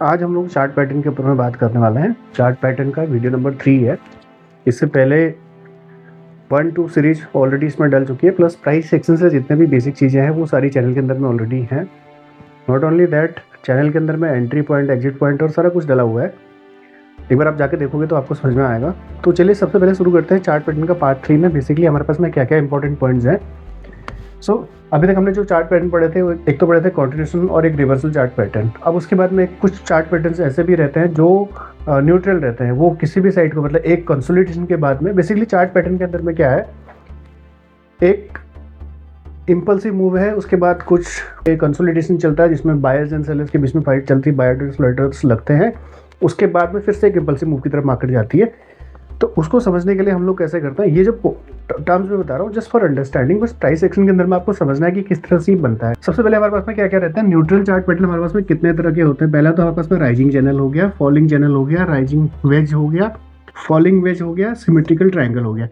आज हम लोग चार्ट पैटर्न के ऊपर में बात करने वाले हैं। चार्ट पैटर्न का वीडियो नंबर 3 है। इससे पहले 1-2 सीरीज ऑलरेडी इसमें डल चुकी है, प्लस प्राइस सेक्शन से जितने भी बेसिक चीज़ें हैं वो सारी चैनल के अंदर में ऑलरेडी हैं। नॉट ओनली दैट, चैनल के अंदर में एंट्री पॉइंट, एग्जिट पॉइंट और सारा कुछ डला हुआ है। एक बार आप जाके देखोगे तो आपको समझ में आएगा। तो चलिए सबसे पहले शुरू करते हैं चार्ट पैटर्न का पार्ट 3 में। बेसिकली हमारे पास में क्या क्या इंपॉर्टेंट पॉइंट्स हैं। अभी तक हमने जो चार्ट पैटर्न पढ़े थे, एक तो पढ़े थे कंटिन्यूएशन और एक रिवर्सल चार्ट पैटर्न। अब उसके बाद में कुछ चार्ट पैटर्न ऐसे भी रहते हैं जो न्यूट्रल रहते हैं, वो किसी भी साइड को, मतलब एक कंसोलिडेशन के बाद में बेसिकली चार्ट पैटर्न के अंदर में क्या है, एक इम्पल्सिव मूव है, उसके बाद कुछ एक कंसोलिडेशन चलता है जिसमें बायर्स एंड सेलर्स के बीच में फाइट चलती है, बायर्स फ्लटर्स लगते हैं, उसके बाद में फिर से एक इम्पल्सिव मूव की तरफ मार्केट जाती है। तो उसको समझने के लिए हम लोग कैसे करते हैं, ये जो टर्म्स में बता रहा हूँ जस्ट फॉर अंडरस्टैंडिंग, बस प्राइस एक्शन के अंदर में आपको समझना है कि किस तरह से ये बनता है। सबसे पहले हमारे पास में क्या क्या रहता है, न्यूट्रल चार्ट पैटर्न हमारे पास में कितने तरह के होते हैं। पहला तो हमारे पास में राइजिंग चैनल हो गया, फॉलिंग चैनल हो गया, राइजिंग वेज हो गया, फॉलिंग वेज हो गया, सिमेट्रिकल ट्रायंगल हो गया।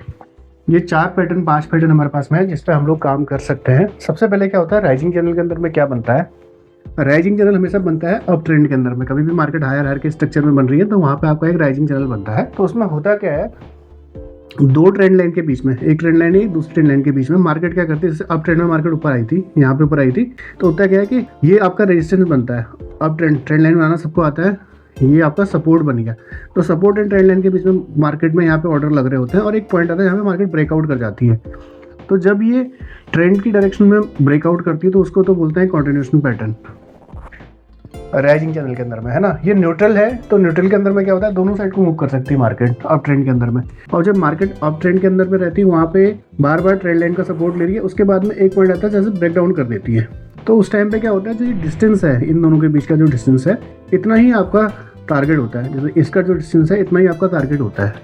ये 5 पैटर्न हमारे पास में है जिस पे हम लोग काम कर सकते हैं। सबसे पहले क्या होता है, राइजिंग चैनल के अंदर में क्या बनता है, राइजिंग चैनल हमेशा बनता है अप ट्रेंड के अंदर में। कभी भी मार्केट हायर के स्ट्रक्चर में बन रही है तो वहाँ पे आपका एक राइजिंग चैनल बनता है। तो उसमें होता क्या है, दो ट्रेंड लाइन के बीच में, एक ट्रेंड लाइन है दूसरी ट्रेंड लाइन के बीच में मार्केट क्या करती है, जैसे अप ट्रेंड में मार्केट ऊपर आई थी, यहाँ पे ऊपर आई थी, तो होता क्या है कि ये आपका रेजिस्टेंस बनता है। अप ट्रेंड लाइन बनाना सबको आता है, ये आपका सपोर्ट बन गया। तो सपोर्ट एंड ट्रेंड लाइन के बीच में मार्केट में यहाँ पे ऑर्डर लग रहे होते हैं और एक पॉइंट आता है यहाँ पे मार्केट ब्रेकआउट कर जाती है। तो जब ये ट्रेंड की डायरेक्शन में ब्रेकआउट करती है तो उसको तो बोलते हैं कंटिन्यूएशन पैटर्न राइजिंग चैनल के अंदर में, है ना। ये न्यूट्रल है, तो न्यूट्रल के अंदर में क्या होता है, दोनों साइड को मूव कर सकती है मार्केट अप ट्रेंड के अंदर में। और जब मार्केट अप ट्रेंड के अंदर में रहती है वहाँ पे बार बार ट्रेंड लाइन का सपोर्ट ले रही है, उसके बाद में एक पॉइंट आता है जैसे ब्रेक डाउन कर देती है। तो उस टाइम पे क्या होता है, जो ये डिस्टेंस है इन दोनों के बीच का जो डिस्टेंस है, इतना ही आपका टारगेट होता है। जैसे इसका जो डिस्टेंस है इतना ही आपका टारगेट होता है।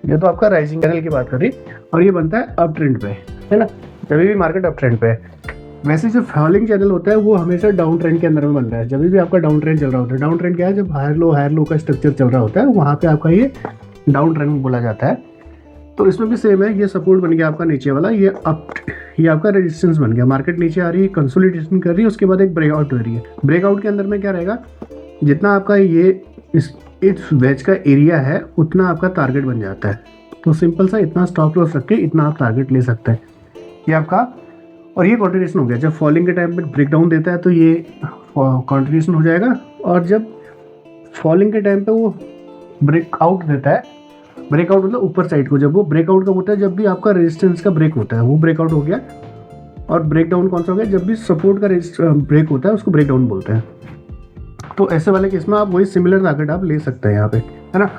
ये तो आपका राइजिंग चैनल की बात करी, और ये बनता है अप ट्रेंड पे, है ना, जब भी मार्केट अप ट्रेंड पे है। वैसे जो फॉलिंग चैनल होता है वो हमेशा डाउन ट्रेंड के अंदर में बनता है। जब भी आपका डाउन ट्रेंड चल रहा होता है, डाउन ट्रेंड क्या है, जब हायर लो का स्ट्रक्चर चल रहा होता है वहाँ पे आपका ये डाउन ट्रेंड बोला जाता है। तो इसमें भी सेम है, ये सपोर्ट बन गया आपका नीचे वाला, ये आपका रेजिस्टेंस बन गया। मार्केट नीचे आ रही है, कंसोलिडेशन कर रही है, उसके बाद एक ब्रेकआउट हो रही है। ब्रेकआउट के अंदर में क्या रहेगा, जितना आपका ये इस वेज का एरिया है उतना आपका टारगेट बन जाता है। तो सिंपल सा इतना स्टॉप लॉस रख के इतना आप टारगेट ले सकते हैं, ये आपका। और ये कंटिन्यूएशन हो गया। जब फॉलिंग के टाइम पे ब्रेक डाउन देता है तो ये कंटिन्यूएशन हो जाएगा, और जब फॉलिंग के टाइम पे वो ब्रेकआउट देता है, ब्रेकआउट मतलब ऊपर साइड को, जब वो ब्रेकआउट कब होता है, जब भी आपका रेजिस्टेंस का ब्रेक होता है, वो ब्रेकआउट हो गया। और ब्रेक डाउन कौन सा हो गया, जब भी सपोर्ट का ब्रेक होता है उसको ब्रेक डाउन बोलते हैं। तो ऐसे वाले केस में आप वही सिमिलर टारगेट आप ले सकते हैं यहाँ पे, है ना।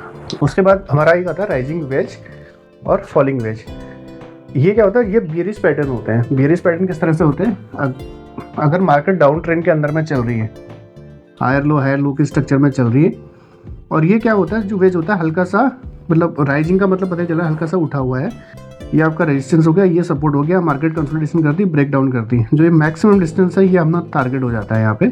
उसके बाद हमारा एक आता है राइजिंग वेज और फॉलिंग वेज। ये क्या होता है, ये बियरिश पैटर्न होते हैं। बियरिश पैटर्न किस तरह से होते हैं, अगर मार्केट डाउन ट्रेंड के अंदर में चल रही है, हायर लो के स्ट्रक्चर में चल रही है, और ये क्या होता है, जो वेज होता है हल्का सा, मतलब राइजिंग का मतलब पता चला हल्का सा उठा हुआ है, ये आपका रेजिस्टेंस हो गया, ये सपोर्ट हो गया, मार्केट कंसोलिडेशन करती है, ब्रेक डाउन करती है। जो ये मैक्सिमम डिस्टेंस है ये अपना टारगेट हो जाता है यहाँ पे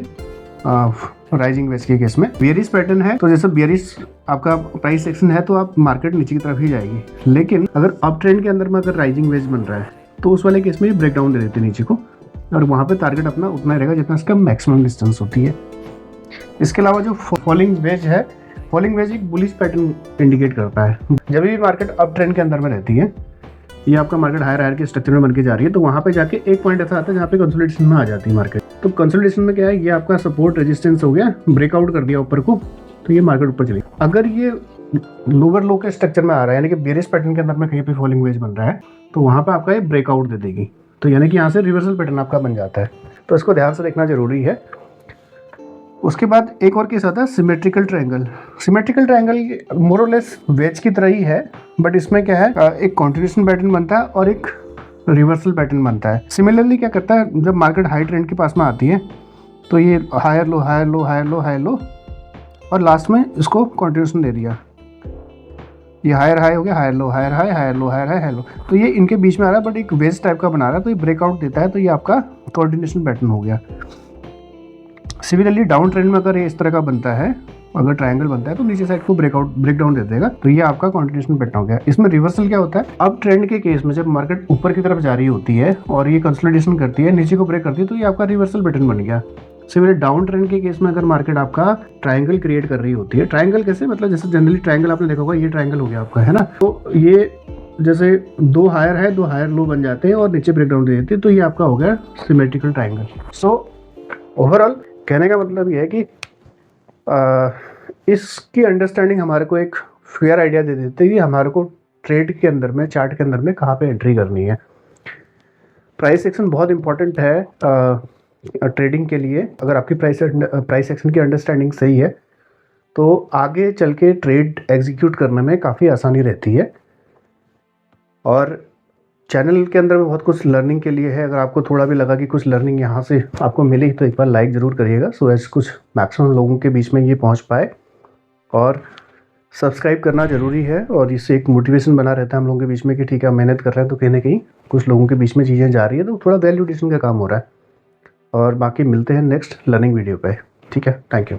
राइजिंग वेज के केस में। बियरिश पैटर्न है तो जैसे बियरिश आपका प्राइस एक्शन है तो आप मार्केट नीचे की तरफ ही जाएगी। लेकिन अगर अप ट्रेंड के अंदर में अगर राइजिंग वेज बन रहा है तो उस वाले केस में ब्रेक डाउन दे देते हैं नीचे को, और वहाँ पे टारगेट अपना उतना ही रहेगा जितना इसका मैक्सिमम डिस्टेंस होती है। इसके अलावा जो फॉलिंग वेज है, फॉलिंग वेज एक बुलिश पैटर्न इंडिकेट करता है। जब भी मार्केट अप ट्रेंड के अंदर में रहती है, ये आपका मार्केट हायर के स्ट्रक्चर में बन के जा रही है, तो वहाँ पे जाके एक पॉइंट ऐसा आता है जहाँ पे कंसोलिडेशन में आ जाती है मार्केट। तो कंसोलिडेशन में क्या है, ये आपका सपोर्ट रेजिस्टेंस हो गया, ब्रेकआउट कर दिया ऊपर को, तो ये मार्केट ऊपर चली। अगर ये लोअर लो के स्ट्रक्चर में आ रहा है, यानी कि बेरिश पैटर्न के अंदर में कहीं पे फॉलिंग वेज बन रहा है, तो वहाँ पे आपका ये ब्रेकआउट दे देगी, तो यानी कि यहाँ से रिवर्सल पैटर्न आपका बन जाता है। तो इसको ध्यान से देखना जरूरी है। उसके बाद एक और केस आता है सिमेट्रिकल ट्रायंगल। सिमेट्रिकल ट्रायंगल मोर और लेस वेज की तरह ही है, बट इसमें क्या है, एक कंटिन्यूएशन पैटर्न बनता है और एक रिवर्सल पैटर्न बनता है। सिमिलरली क्या करता है, जब मार्केट हाई ट्रेंड के पास में आती है तो ये हायर लो, और लास्ट में इसको कंटिन्यूएशन दे दिया, ये हायर हाई हो गया, हायर लो, तो ये इनके बीच में आ रहा है, बट एक वेज टाइप का बना रहा है, तो ये ब्रेकआउट देता है, तो ये आपका कंटिन्यूएशन पैटर्न हो गया। सिमिलरली डाउन ट्रेंड में अगर ये इस तरह का बनता है, अगर ट्रायंगल बनता है तो नीचे साइड को ब्रेक डाउन दे देगा, तो ये आपका कंटिन्यूएशन पैटर्न हो गया। इसमें रिवर्सल क्या होता है, अब ट्रेंड के केस में जब मार्केट ऊपर की तरफ जा रही होती है और ये कंसोलिडेशन करती है, नीचे को ब्रेक करती है, तो ये आपका रिवर्सल पैटर्न बन गया। सिमिलर डाउन ट्रेंड के केस में अगर मार्केट आपका ट्रायंगल क्रिएट कर रही होती है, ट्रायंगल कैसे, मतलब जैसे जनरली ट्रायंगल आपने देखा होगा, ये ट्रायंगल हो गया आपका, है ना। तो ये जैसे 2 हायर है, 2 हायर लो बन जाते हैं और नीचे ब्रेकडाउन दे देते हैं, तो ये आपका हो गया सिमेट्रिकल ट्रायंगल। सो ओवरऑल कहने का मतलब ये है कि इसकी अंडरस्टैंडिंग हमारे को एक फेयर आइडिया दे देती है कि हमारे को ट्रेड के अंदर में, चार्ट के अंदर में कहाँ पे एंट्री करनी है। प्राइस एक्शन बहुत इंपॉर्टेंट है ट्रेडिंग के लिए। अगर आपकी प्राइस एक्शन की अंडरस्टैंडिंग सही है तो आगे चल के ट्रेड एग्जीक्यूट करने में काफ़ी आसानी रहती है। और चैनल के अंदर में बहुत कुछ लर्निंग के लिए है। अगर आपको थोड़ा भी लगा कि कुछ लर्निंग यहाँ से आपको मिली तो एक बार लाइक ज़रूर करिएगा, सो एज कुछ मैक्सिमम लोगों के बीच में ये पहुँच पाए। और सब्सक्राइब करना ज़रूरी है और इससे एक मोटिवेशन बना रहता है हम लोगों के बीच में कि ठीक है, मेहनत कर रहे हैं तो कहीं ना कहीं कुछ लोगों के बीच में चीज़ें जा रही है, तो थोड़ा वैल्यूडेशन का काम हो रहा है। और बाकी मिलते हैं नेक्स्ट लर्निंग वीडियो पे। ठीक है, थैंक यू।